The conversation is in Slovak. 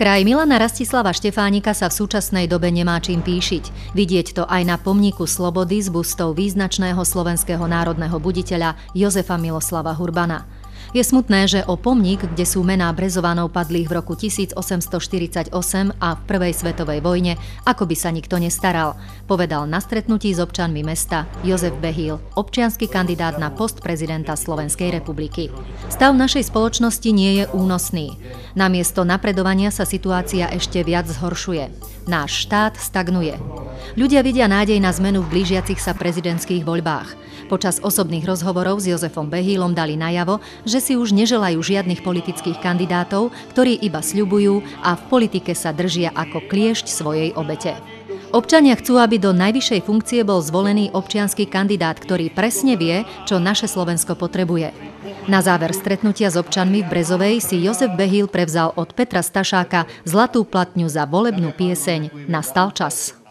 Kraj Milana Rastislava Štefánika sa v súčasnej dobe nemá čím píšiť. Vidieť to aj na pomníku Slobody s bustou význačného slovenského národného buditeľa Jozefa Miloslava Hurbana. Je smutné, že o pomník, kde sú mená Brezovanov padlých v roku 1848 a v Prvej svetovej vojne, ako by sa nikto nestaral, povedal na stretnutí s občanmi mesta Jozef Behýl, občiansky kandidát na post prezidenta Slovenskej republiky. Stav našej spoločnosti nie je únosný. Namiesto napredovania sa situácia ešte viac zhoršuje. Náš štát stagnuje. Ľudia vidia nádej na zmenu v blížiacich sa prezidentských voľbách. Počas osobných rozhovorov s Jozefom Behýlom dali najavo, že si už neželajú žiadnych politických kandidátov, ktorí iba sľubujú a v politike sa držia ako kliešť svojej obete. Občania chcú, aby do najvyššej funkcie bol zvolený občiansky kandidát, ktorý presne vie, čo naše Slovensko potrebuje. Na záver stretnutia s občanmi v Brezovej si Jozef Behýl prevzal od Petra Stašáka zlatú platňu za volebnú pieseň Nastal čas.